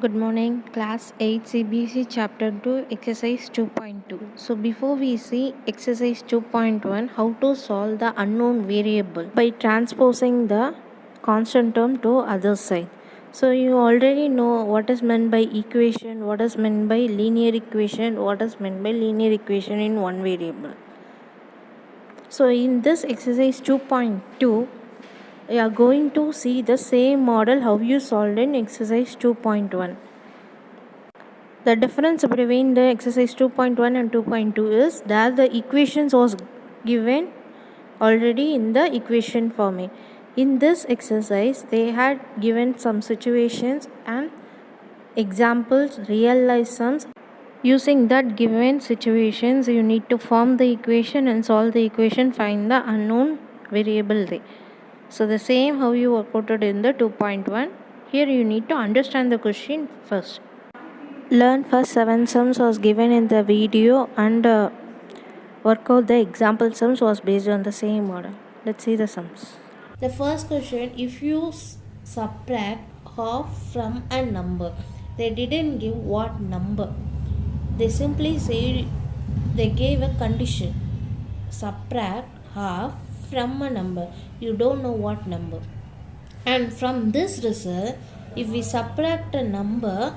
Good morning, class 8 CBC chapter 2 exercise 2.2. So before we see exercise 2.1, how to solve the unknown variable by transposing the constant term to other side. So you already know what is meant by equation, what is meant by linear equation, what is meant by linear equation in one variable. So in this exercise 2.2, we are going to see the same model how you solved in exercise 2.1. The difference between the exercise 2.1 and 2.2 is that the equations was given already in the equation format. In this exercise, they had given some situations and examples, real life sums. Using that given situations, you need to form the equation and solve the equation, find the unknown variable there. So the same how you work out it in the 2.1. Here you need to understand the question first. Learn first 7 sums was given in the video and work out the example sums was based on the same model. Let's see the sums. The first question, if you subtract half from a number, they didn't give what number. They simply say they gave a condition. Subtract half from a number. You don't know what number. And from this result, if we subtract a number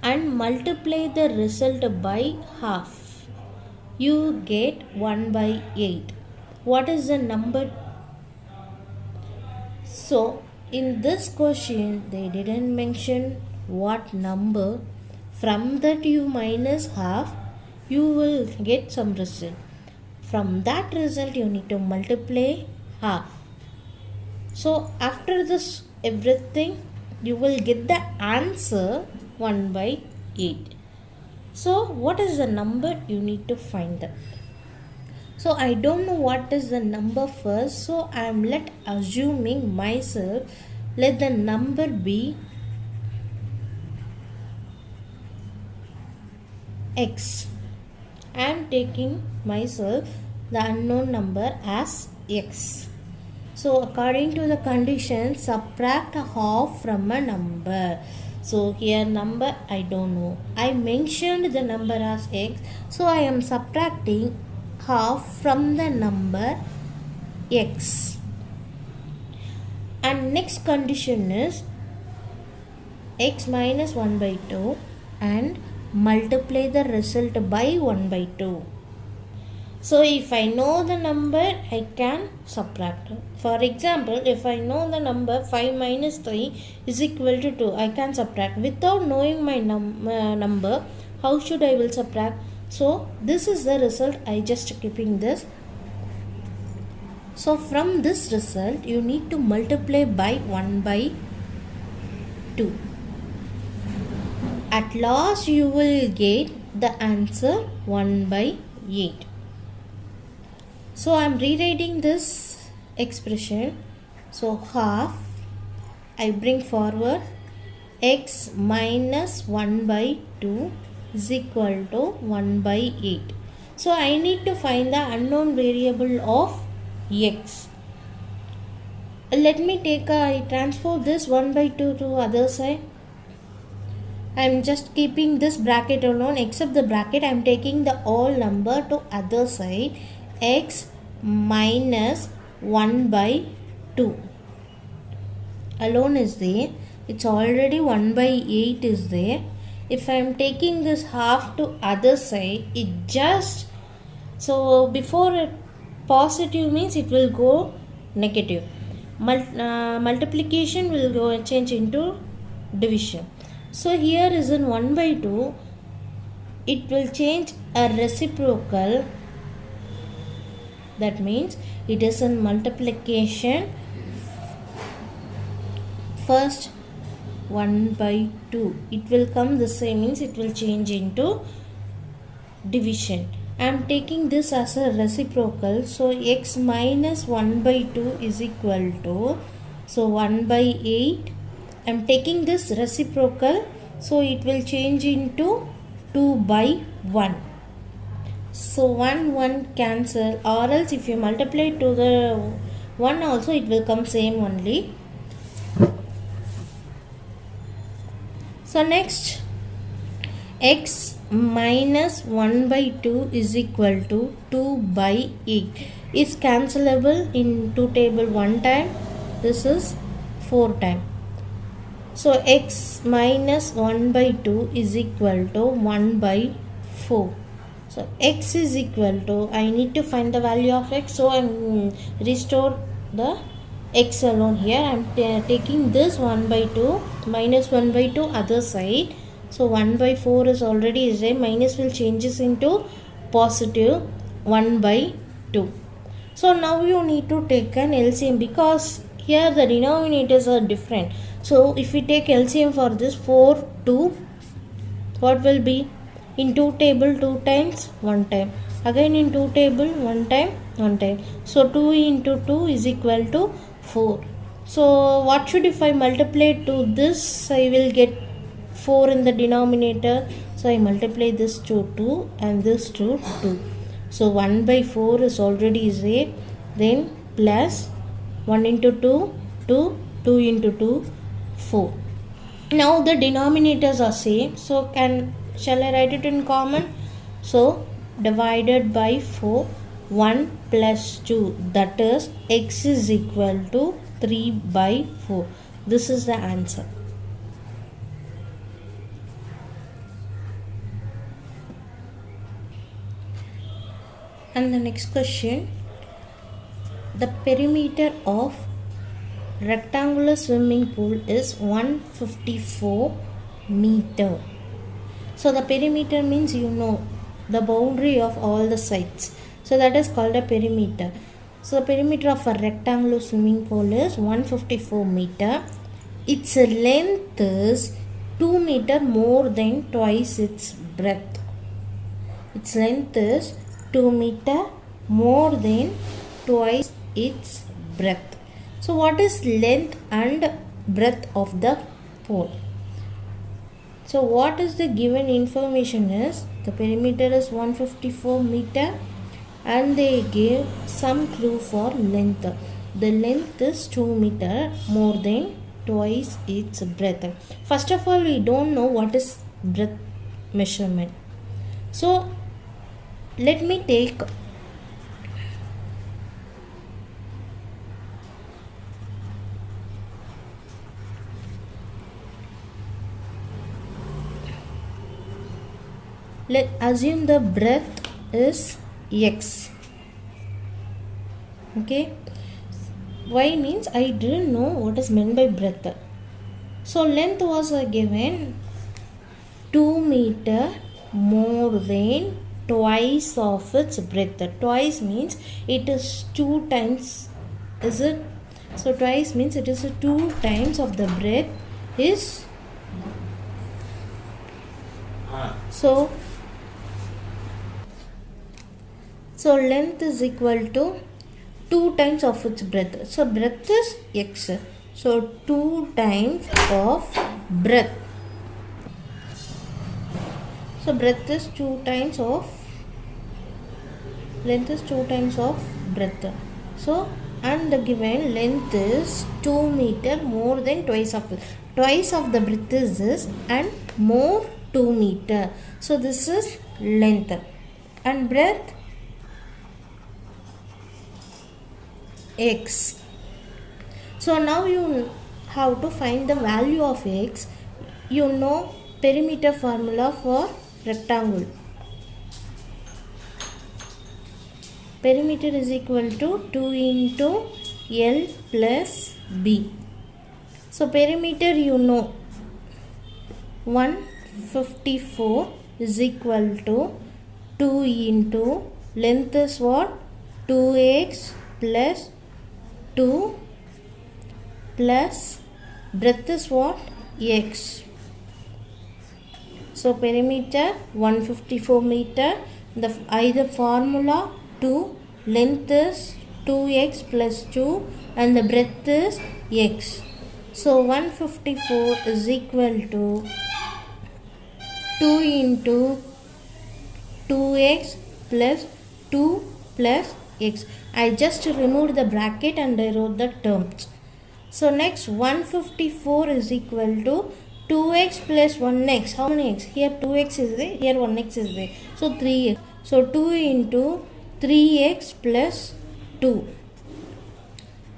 and multiply the result by half, you get 1 by 8. What is the number? So in this question they didn't mention what number. From that you minus half, you will get some result. From that result you need to multiply half. So after this everything, you will get the answer 1 by 8. So what is the number? You need to find that. So I don't know what is the number first, so I am assuming myself, let the number be x. I am taking myself the unknown number as x. So according to the condition, subtract a half from a number. So here number I don't know. I mentioned the number as x, so I am subtracting half from the number x. And next condition is x minus 1 by 2 and multiply the result by 1 by 2. So if I know the number, I can subtract. For example, if I know the number 5 minus 3 is equal to 2, I can subtract. Without knowing my number, how should I will subtract? So this is the result. I just keeping this. So from this result, you need to multiply by 1 by 2. At last, you will get the answer 1 by 8. So I am rewriting this expression. So half, I bring forward x minus 1 by 2 is equal to 1 by 8. So I need to find the unknown variable of x. Let me I transfer this 1 by 2 to other side. I am just keeping this bracket alone, except the bracket I am taking the all number to other side. X minus 1 by 2 alone is there. It's already 1 by 8 is there. If I am taking this half to other side, it just, so before it positive means it will go negative. Multiplication will go change into division. So here is in 1 by 2, it will change a reciprocal. That means it is in multiplication. First 1 by 2, it will come the same, means it will change into division. I am taking this as a reciprocal, so x minus 1 by 2 is equal to, so 1 by 8. I am taking this reciprocal, so it will change into 2 by 1. So 1 cancel, or else if you multiply to the 1 also, it will come same only. So next, x minus 1 by 2 is equal to 2 by 8 is cancelable in two table one time. This is 4 time. So x minus 1 by 2 is equal to 1 by 4. So x is equal to, I need to find the value of x, so I'm restore the x alone here. I'm taking this 1 by 2 minus 1 by 2 other side. So 1 by 4 is already there, minus will changes into positive 1 by 2. So now you need to take an LCM because here the denominators are different. So if we take LCM for this 4, 2, what will be? In 2 table 2 times 1 time. Again in 2 table 1 time 1 time. So 2 into 2 is equal to 4. So what should, if I multiply to this, I will get 4 in the denominator. So I multiply this to 2 and this to 2. So 1 by 4 is already there. Then plus 1 into 2, 2, 2 into 2, 4. Now the denominators are same. So shall I write it in common? So divided by 4, 1 plus 2, that is x is equal to 3 by 4. This is the answer. And the next question, the perimeter of rectangular swimming pool is 154 meter. So the perimeter means, you know, the boundary of all the sides. So that is called a perimeter. So the perimeter of a rectangular swimming pool is 154 meter. Its length is 2 meter more than twice its breadth. Its length is 2 meter more than twice its breadth. So what is length and breadth of the pole? So what is the given information is, the perimeter is 154 meter and they give some clue for length. The length is 2 meter more than twice its breadth. First of all, we don't know what is breadth measurement. So let me take assume the breadth is x. Okay, y means I didn't know what is meant by breadth. So length was given 2 meter more than twice of its breadth. Twice means it is 2 times, is it? So twice means it is 2 times of the breadth is. So length is equal to 2 times of its breadth. So breadth is x. So 2 times of breadth. So breadth is 2 times of, length is 2 times of breadth. So and the given length is 2 meter more than twice of it. Twice of the breadth is this and more 2 meter. So this is length and breadth x. So now you have to find the value of x. You know perimeter formula for rectangle. Perimeter is equal to 2 into L plus B. So perimeter, you know, 154 is equal to 2 into length is what? 2x plus 2 plus breadth is what? X. So perimeter 154 meter. The either formula 2, length is 2x plus 2 and the breadth is x. So 154 is equal to 2 into 2x plus 2 plus x. I just removed the bracket and I wrote the terms. So next 154 is equal to 2x plus 1x. How many x? Here 2x is there, here 1x is there. So 3x. So 2 into 3x plus 2.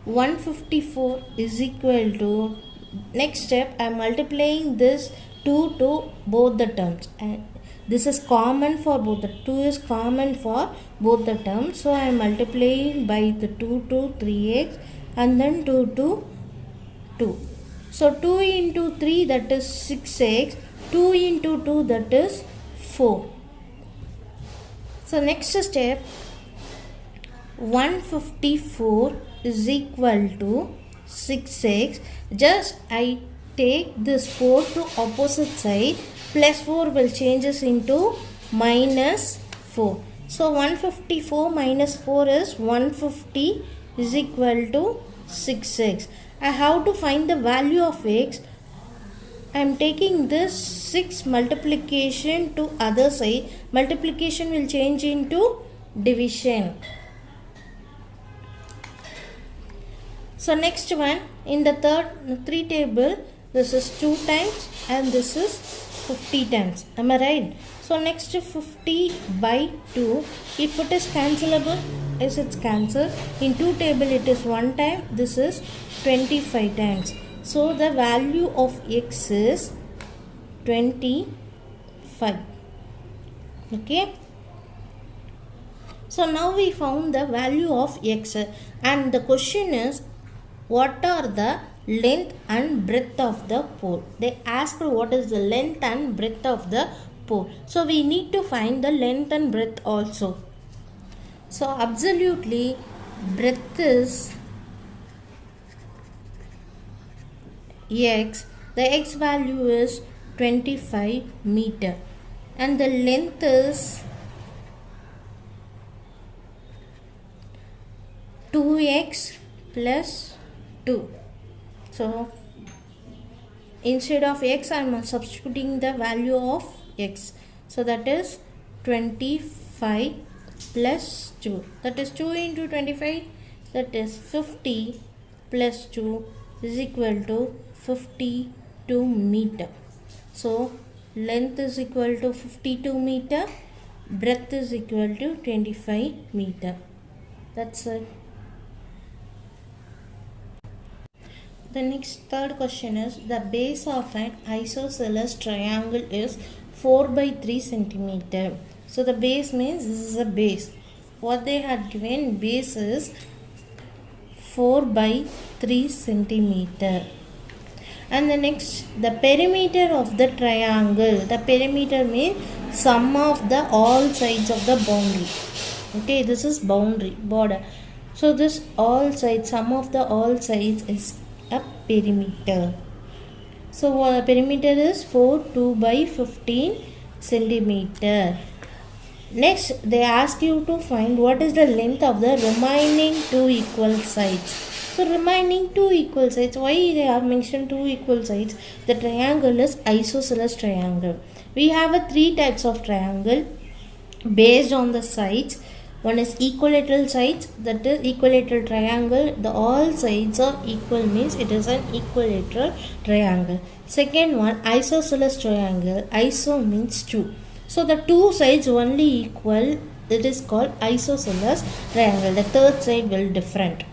154 is equal to, next step I am multiplying this 2 to both the terms, and this is common for both, the 2 is common for both the terms, so I am multiplying by the 2 to 3x and then 2 to 2. So 2 into 3, that is 6x, 2 into 2, that is 4. So next step, 154 is equal to 6x. Just I take this 4 to opposite side, plus 4 will changes into minus 4. So 154 minus 4 is 150 is equal to 6x. I have to find the value of x. I am taking this 6 multiplication to other side. Multiplication will change into division. So next one, in the three table, this is 2 times and this is 50 times. Am I right? So next 50 by 2, if it is cancelable, yes, it's cancelled. In 2 table it is 1 time, this is 25 times. So the value of x is 25. Okay. So now we found the value of x, and the question is, what are the length and breadth of the pole? They asked what is the length and breadth of the pole. So we need to find the length and breadth also. So absolutely breadth is x. The x value is 25 meter and the length is 2x plus 2. So instead of x I am substituting the value of x. So that is 25 plus 2. That is 2 into 25. That is 50 plus 2 is equal to 52 meter. So length is equal to 52 meter. Breadth is equal to 25 meter. That's it. The next third question is, the base of an isosceles triangle is 4 by 3 centimeter. So the base means this is a base. What they had given, base is 4 by 3 centimeter. And the next, the perimeter of the triangle. The perimeter means sum of the all sides of the boundary. Okay, this is boundary, border. So this all sides, sum of the all sides is a perimeter. So perimeter is 4 2 by 15 centimeter. Next they ask you to find what is the length of the remaining two equal sides. So remaining two equal sides, why they have mentioned two equal sides? The triangle is isosceles triangle. We have a three types of triangle based on the sides. One is equilateral sides, that is equilateral triangle. The all sides are equal means it is an equilateral triangle. Second one, isosceles triangle. Iso means two. So the two sides only equal, it is called isosceles triangle. The third side will different.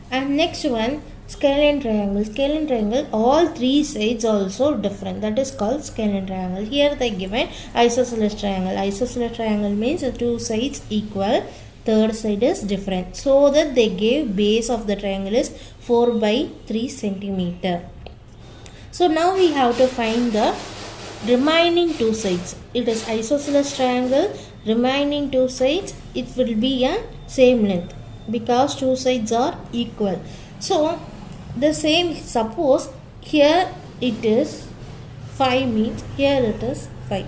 And next one, scalene triangle. Scalene triangle, all three sides also different. That is called scalene triangle. Here they given isosceles triangle. Isosceles triangle means the two sides equal, third side is different. So that they gave base of the triangle is 4 by 3 centimeter. So now we have to find the remaining two sides. It is isosceles triangle. Remaining two sides, it will be a same length because two sides are equal. So the same, suppose here it is 5 means here it is 5.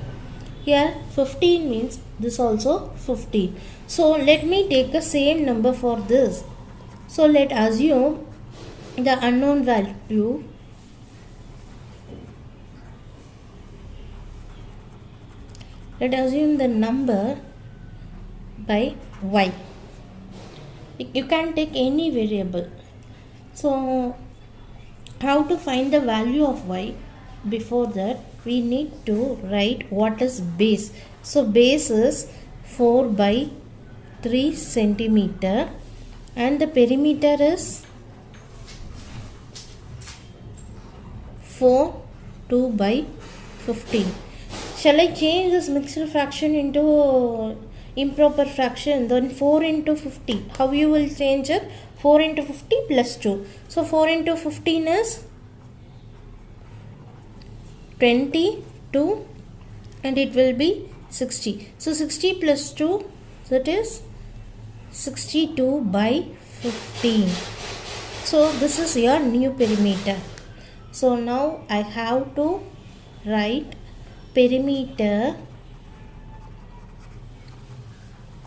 Here 15 means this also 15. So let me take the same number for this. So let assume the unknown value let assume the number by y. You can take any variable. So how to find the value of y? before that we need to write what is base. So base is 4 by 3 centimeter and the perimeter is 4 2 by 15. Shall I change this mixed fraction into improper fraction? Then 4 into 50. How you will change it? 4 into 50 plus 2. So 4 into 15 is 22 and it will be 60. So 60 plus 2, that is 62 by 15. So this is your new perimeter. So now I have to write perimeter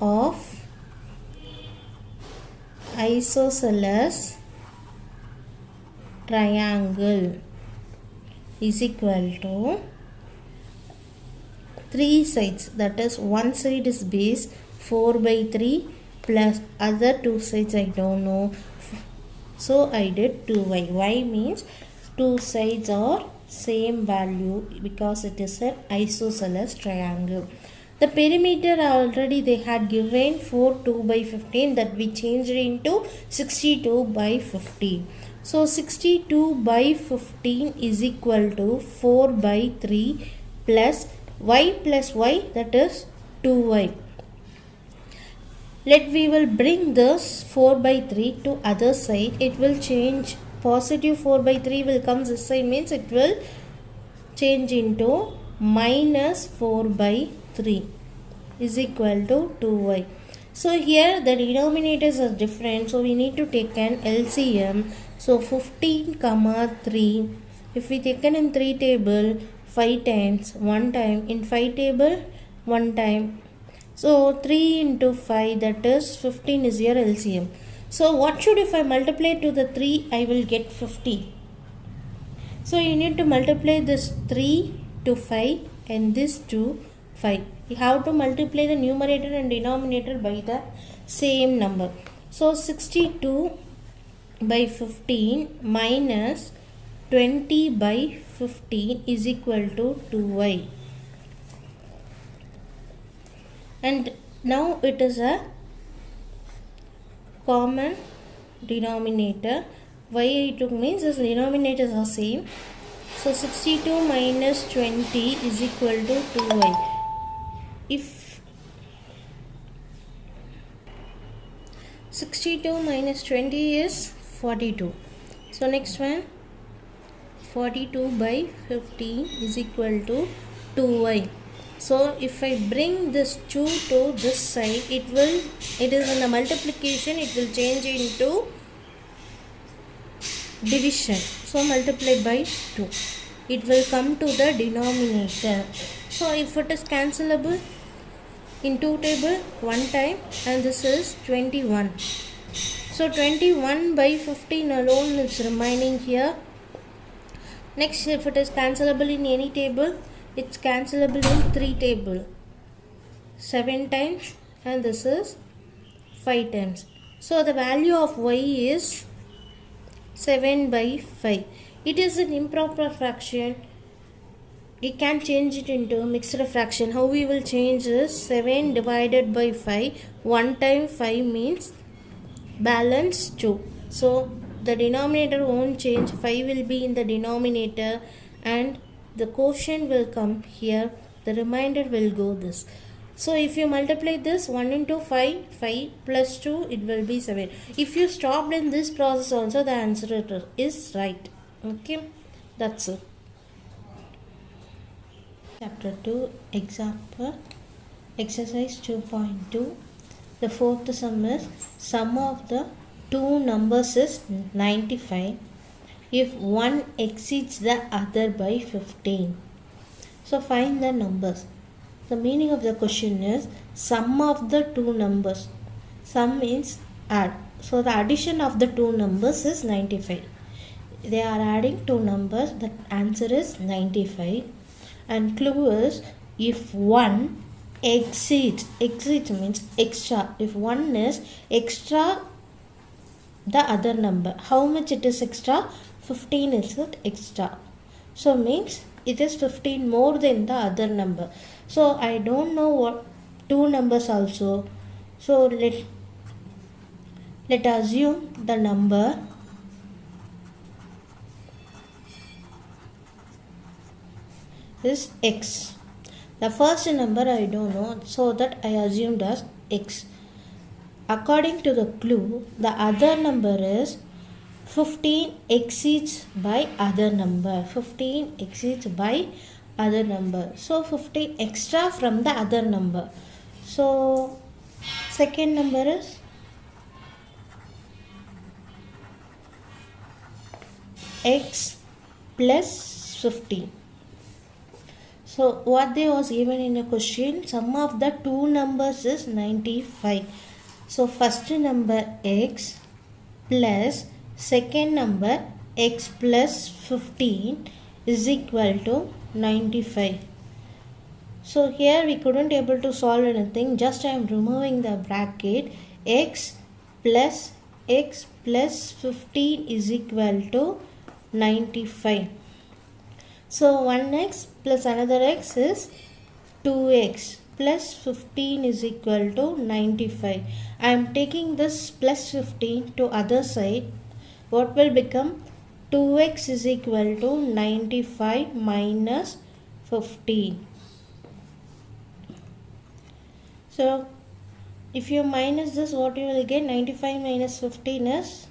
of isosceles triangle is equal to 3 sides, that is one side is base 4 by 3 plus other 2 sides I don't know, so I did 2y. Y means 2 sides are same value because it is an isosceles triangle. The perimeter already they had given 4 2 by 15, that we changed into 62 by 15. So 62 by 15 is equal to 4 by 3 plus y, that is 2y. We will bring this 4 by 3 to other side. It will change. Positive 4 by 3 will come this side, means it will change into minus 4 by 3 is equal to 2y. So here the denominators are different, so we need to take an LCM. So 15 comma 3, if we taken in 3 table 5 times, 1 time, in 5 table 1 time. So 3 into 5, that is 15 is your LCM. So what should, if I multiply to the 3, I will get 50. So you need to multiply this 3 to 5 and this to 5. You have to multiply the numerator and denominator by the same number. So 62 by 15 minus 20 by 15 is equal to 2y. And now it is a common denominator. Y I took means the denominators are same. So 62 minus 20 is equal to 2y. If 62 minus 20 is 42. So next one, 42 by 15 is equal to 2y. So if I bring this 2 to this side, it is in the multiplication, it will change into division. So multiply by 2. It will come to the denominator. So if it is cancelable, in 2 table 1 time, and this is 21. So 21 by 15 alone is remaining here. Next, if it is cancelable in any table, it's cancelable in 3 table 7 times, and this is 5 times. So the value of y is 7 by 5. It is an improper fraction. We can change it into mixed fraction. How we will change this? 7 divided by 5. 1 time 5 means balance 2. So the denominator won't change. 5 will be in the denominator and the quotient will come here. The remainder will go this. So if you multiply this 1 into 5, 5 plus 2, it will be 7. If you stopped in this process also, the answer is right. Okay, that's it. Chapter 2, example, exercise 2.2. The fourth sum is, sum of the two numbers is 95 if one exceeds the other by 15. So find the numbers. The meaning of the question is sum of the two numbers. Sum means add. So the addition of the two numbers is 95. They are adding two numbers. The answer is 95. And clue is, if one exceeds means extra. If one is extra the other number, how much it is extra? 15 is it extra. So means it is 15 more than the other number. So I don't know what two numbers also. So let assume the number is x. The first number I don't know, so that I assumed as x. According to the clue, the other number is 15 exceeds by other number. 15 exceeds by other number. So 15 extra from the other number. So second number is x plus 15. So what they was given in a question, sum of the two numbers is 95. So first number x plus second number x plus 15 is equal to 95. So here we couldn't able to solve anything, just I am removing the bracket. X plus 15 is equal to 95. So 1x plus another x is 2x plus 15 is equal to 95. I am taking this plus 15 to other side. What will become? 2x is equal to 95 minus 15. So if you minus this, what you will get? 95 minus 15 is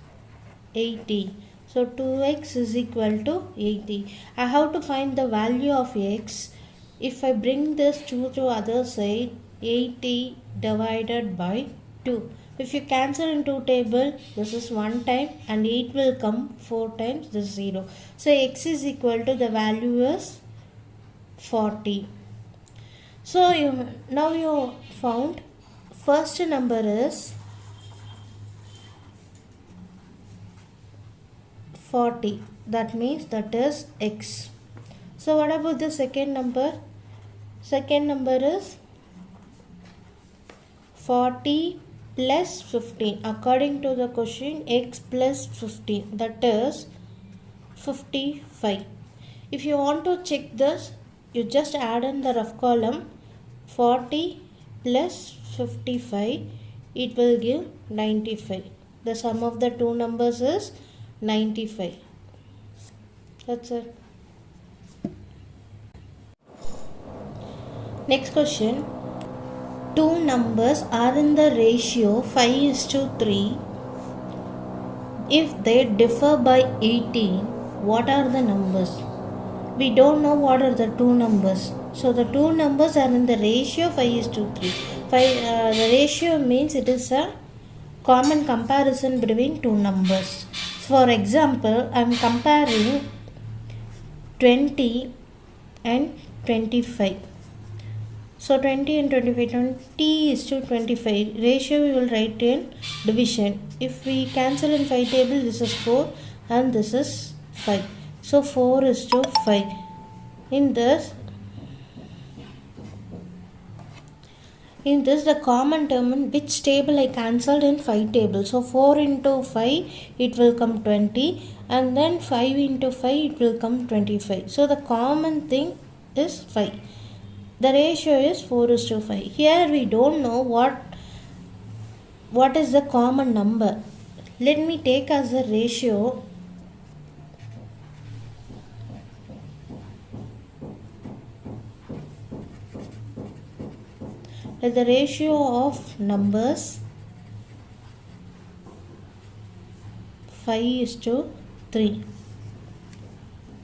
80. So 2x is equal to 80. I have to find the value of x. If I bring this 2 to other side, 80 divided by 2. If you cancel in two table, this is 1 time and 8 will come 4 times, this is 0. So x is equal to, the value is 40. So now you found first number is 40. That means that is x. So what about the second number? Second number is 40 plus 15. According to the question, x plus 15, that is 55. If you want to check this, you just add in the rough column. 40 plus 55, it will give 95. The sum of the two numbers is 95. That's it. Next question. Two numbers are in the ratio 5:3. If they differ by 18, what are the numbers? We don't know what are the two numbers. So the two numbers are in the ratio 5:3. The ratio means it is a common comparison between two numbers. For example, I am comparing 20 and 25. So 20 and 25, 20 is to 25. Ratio we will write in division. If we cancel in 5 table, this is 4 and this is 5. So 4 is to 5. In this the common term, in which table I cancelled in 5 table. So 4 into 5 it will come 20 and then 5 into 5 it will come 25. So the common thing is 5. The ratio is 4:5. Here we don't know what is the common number. Let me take as a ratio the ratio of numbers 5:3.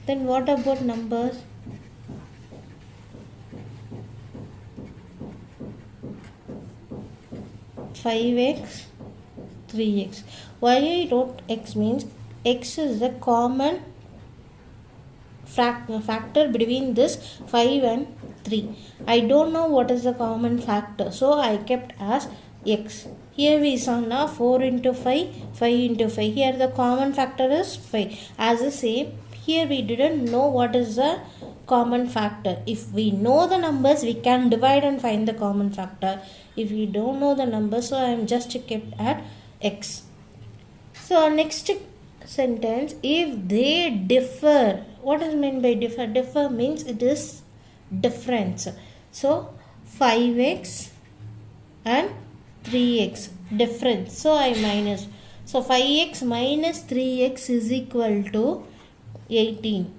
Then what about numbers 5x, 3x. Why I wrote x means x is the common factor between this 5 and 3. I don't know what is the common factor, so I kept as x. Here we saw now 4 into 5, 5 into 5. Here the common factor is 5. As the same, here we didn't know what is the common factor. If we know the numbers, we can divide and find the common factor. If we don't know the numbers, so I am just kept at x. So next sentence, if they differ, what is meant by differ? Differ means it is difference. So 5x and 3x difference. So I minus. So 5x minus 3x is equal to 18.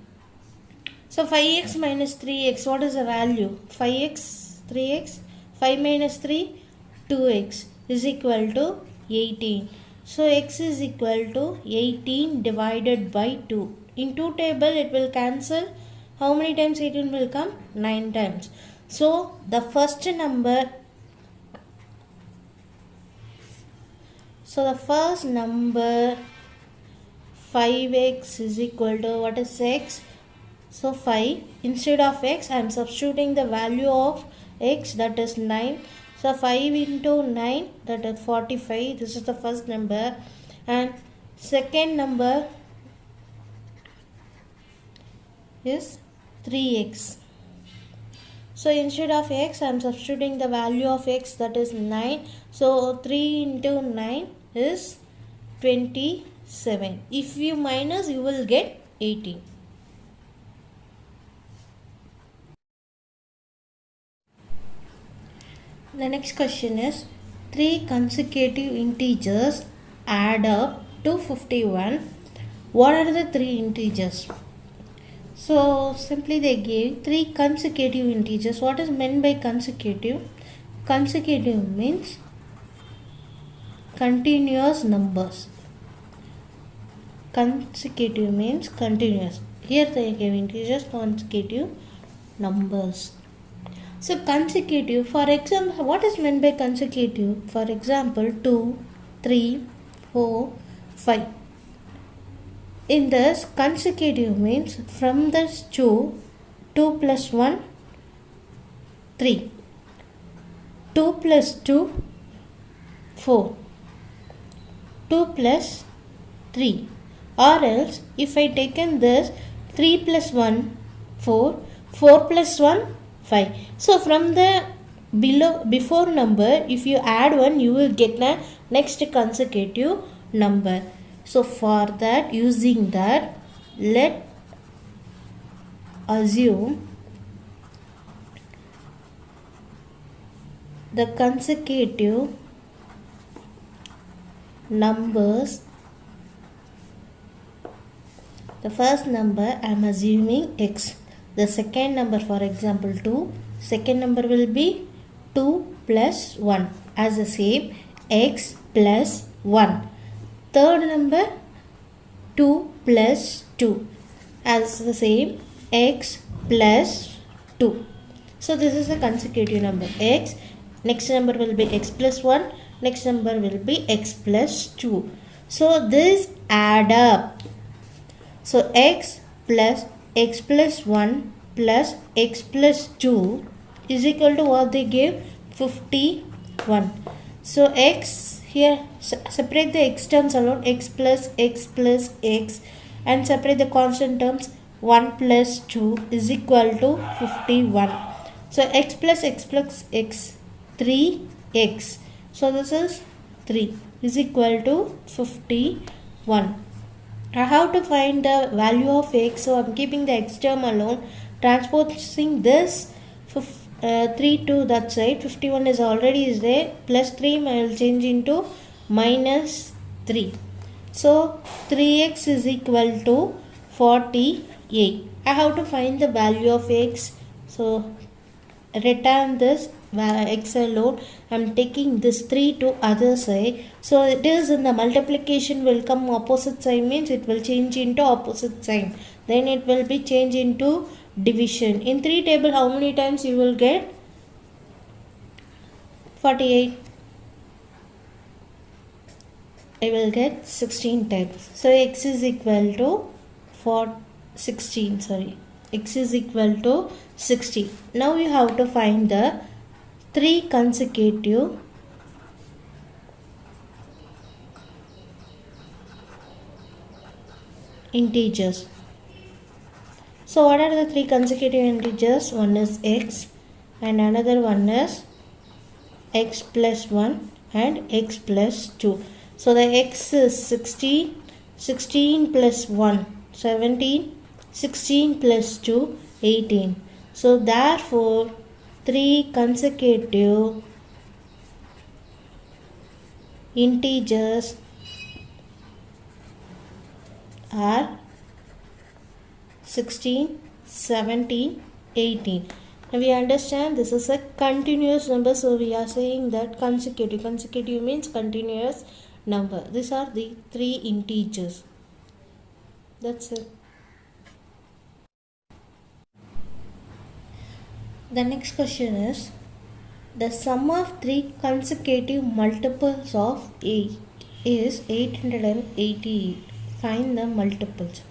So 5x minus 3x, what is the value? 5x, 3x, 5 minus 3, 2x is equal to 18. So x is equal to 18 divided by 2. In 2 table it will cancel. How many times 18 will come? 9 times. So the first number, the first number 5x is equal to, what is x? So 5, instead of x I am substituting the value of x, that is 9. So 5 into 9, that is 45. This is the first number. And second number is 3x. So instead of x I am substituting the value of x, that is 9. So 3 into 9 is 27. If you minus, you will get 18. The next question is 3 consecutive integers add up to 51. What are the 3 integers? So simply they gave 3 consecutive integers. What is meant by consecutive? Consecutive means continuous numbers. Consecutive means continuous. Here they gave integers, consecutive numbers. So consecutive, for example, what is meant by consecutive? For example, 2, 3, 4, 5. In this, consecutive means from this 2 plus 1, 3. 2 plus 2, 4. 2 plus 3. Or else, if I taken this 3 plus 1, 4, 4 plus 1, 5. So from the before number, if you add 1, you will get the next consecutive number. So for that, using that, let assume the consecutive numbers. The first number I am assuming x. The second number, for example 2, second number will be 2 plus 1 as the same, x plus 1. Third number 2 plus 2 as the same, x plus 2. So this is a consecutive number x. Next number will be x plus 1. Next number will be x plus 2. So this add up. So x plus 1 plus x plus 2 is equal to what they gave? 51. So x, here separate the x terms alone, x plus x and separate the constant terms, 1 plus 2 is equal to 51. So x plus x, 3x. So this is 3 is equal to 51. I have to find the value of x, so I am keeping the x term alone, transposing this 3 to that side. 51 is already there, plus 3 I will change into minus 3. So 3x is equal to 48. I have to find the value of x. So return this x alone. I am taking this 3 to other side. So it is in the multiplication will come opposite sign, means it will change into opposite sign. Then it will be changed into division. In 3 table, how many times you will get? 48. I will get 16 times. So x is equal to 16. X is equal to 60. Now you have to find the 3 consecutive integers. So what are the 3 consecutive integers? One is x and another one is x plus 1 and x plus 2. So the x is 16 plus 1, 17, 16 plus 2, 18. So therefore 3 consecutive integers are 16, 17, 18. Now we understand this is a continuous number, so we are saying that consecutive. Consecutive means continuous number. These are the 3 integers. That's it. The next question is, the sum of 3 consecutive multiples of 8 is 888. Find the multiples.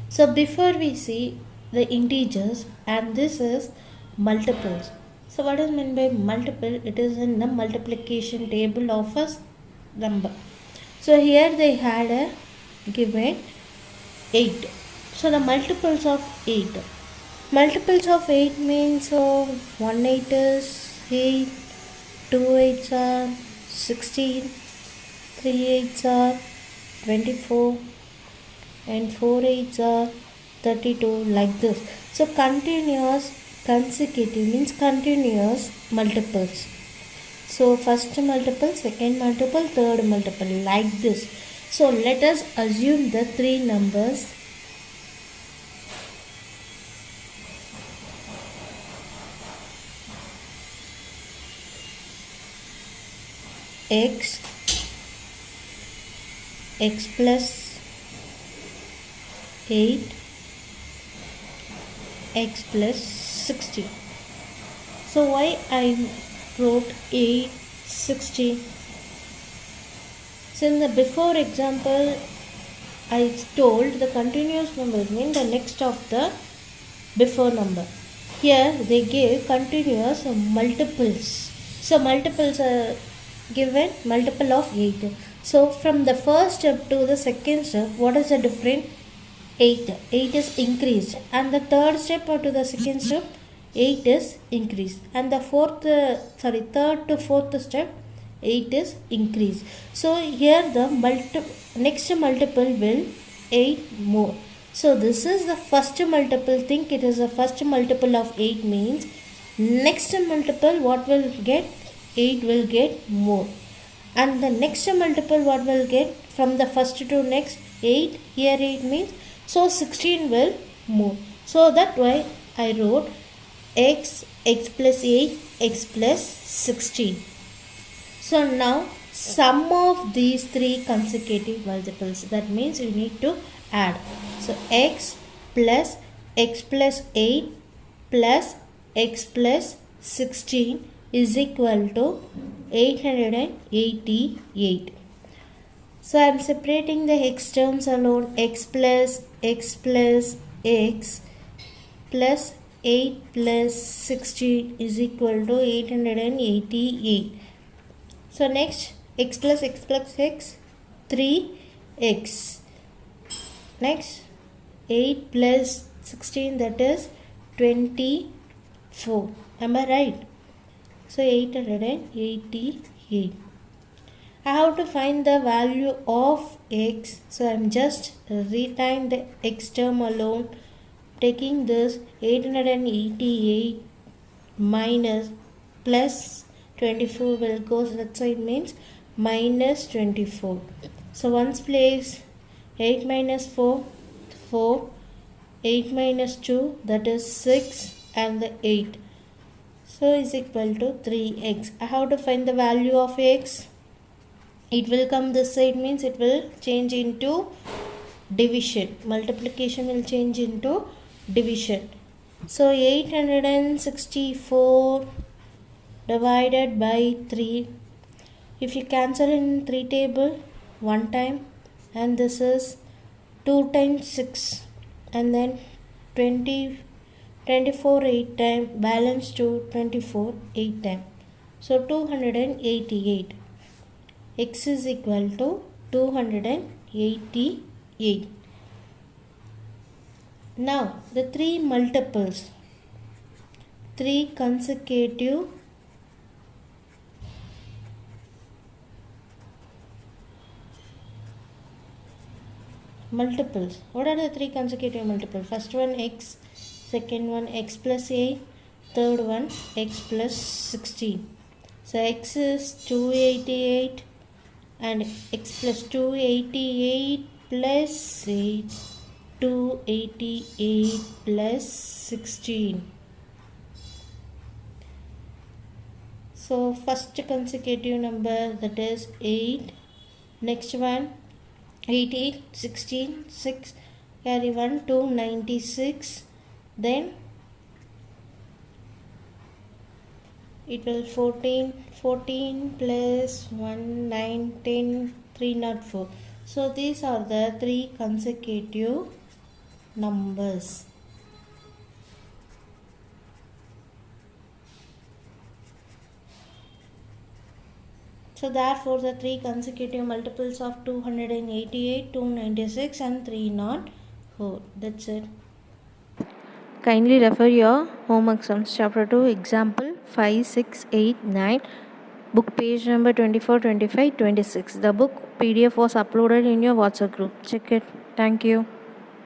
So before we see the integers, and this is multiples. So what is meant by multiple? It is in the multiplication table of a number. So here they had a given 8. So the multiples of 8. Multiples of 8 means 1 8 is 8, 2 8s are 16, 3 8s are 24, and 4 8s are 32, like this. So continuous consecutive means continuous multiples. So first multiple, second multiple, third multiple, like this. So let us assume the 3 numbers x plus 8, x plus 16. So why I wrote 8, 16? So in the before example, I told the continuous number means the next of the before number. Here they give continuous multiples. So multiples are given multiple of 8. So from the first step to the second step, what is the difference? 8. 8 is increased. And the third step or to the second step, 8 is increased. And the third to fourth step, 8 is increased. So here the next multiple will 8 more. So this is the first multiple. Think it is the first multiple of 8 means next multiple what will get? 8 will get more. And the next multiple what will get? From the first to next 8. Here 8 means so 16 will move. So that why I wrote x plus 8, x plus 16. So now sum of these 3 consecutive multiples, that means you need to add. So x plus 8 plus x plus 16 is equal to 888. So I am separating the x terms alone. X plus x plus 8 plus 16 is equal to 888. So next x plus x, 3x. Next 8 plus 16, that is 24. Am I right? So 888. I have to find the value of x. So I am just rewriting the x term alone. Taking this 888 minus plus 24 will go that side means minus 24. So ones place 8 minus 4, 4, 8 minus 2, that is 6, and the 8. So is equal to 3x. I have to find the value of x. It will come this side means it will change into division. Multiplication will change into division. So 864 divided by 3. If you cancel in 3 table, 1 time, and this is 2 times 6, and then 24 8 time, balance to 24 8 time. So 288. X is equal to 288. Now the 3 multiples, 3 consecutive multiples. What are the 3 consecutive multiples? First one x, second one x plus 8, third one x plus 16. So x is 288 and x plus 288 plus 8, 288 plus 16. So first consecutive number, that is 8. Next one 8, 8, 16, 6, carry 1, 2, 96. Then it will 14, 14 plus 1, 9, 10, 304. So these are the 3 consecutive numbers. So therefore the 3 consecutive multiples of 288, 296 and 304. That's it. Kindly refer your homework sums chapter 2 example 5, 6, 8, 9, book page number 24, 25, 26. The book PDF was uploaded in your WhatsApp group. Check it. Thank you.